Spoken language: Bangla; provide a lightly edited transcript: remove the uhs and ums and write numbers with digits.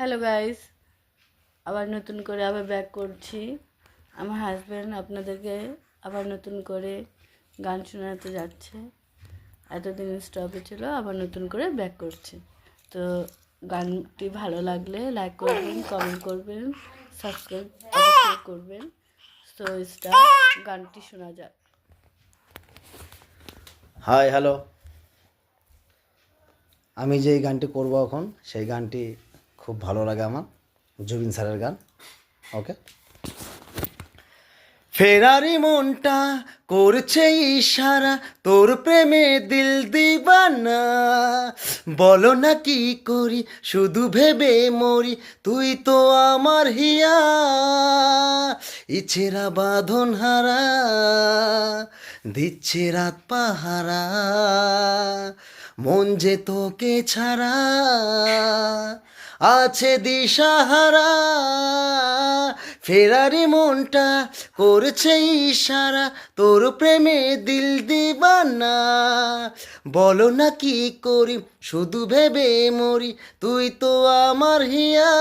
হ্যালো গাইস, আবার নতুন করে ব্যাক করছি। আমার হাজব্যান্ড আপনাদেরকে আবার নতুন করে গান শোনাতে যাচ্ছে। এতদিন স্টপে ছিল, আবার নতুন করে ব্যাক করছে। তো গানটি ভালো লাগলে লাইক করবেন, কমেন্ট করবেন, সাবস্ক্রাইব অবশ্যই করবেন। তো গানটি শোনা যাক। হাই হ্যালো, আমি যে গানটি করব এখন সেই গানটি খুব ভালো লাগে আমার, জুবিন স্যারের গান। ওকে। ফেরারি মনটা করছে ইশারা, তোর প্রেমে দিল দিবানা। বলো না কি করি, শুধু ভেবে মরি, তুই তো আমার হিয়া। ইছেরা বাঁধন হারা, দিচ্ছে রাত পাহারা, মন যে তোকে ছাড়া আছে দিশাহারা। ফেরারি মনটা করছে ইশারা, তোর প্রেমে দিল দিবানা। বলো না কি করি, শুধু ভেবে মরি, তুই তো আমার হিয়া।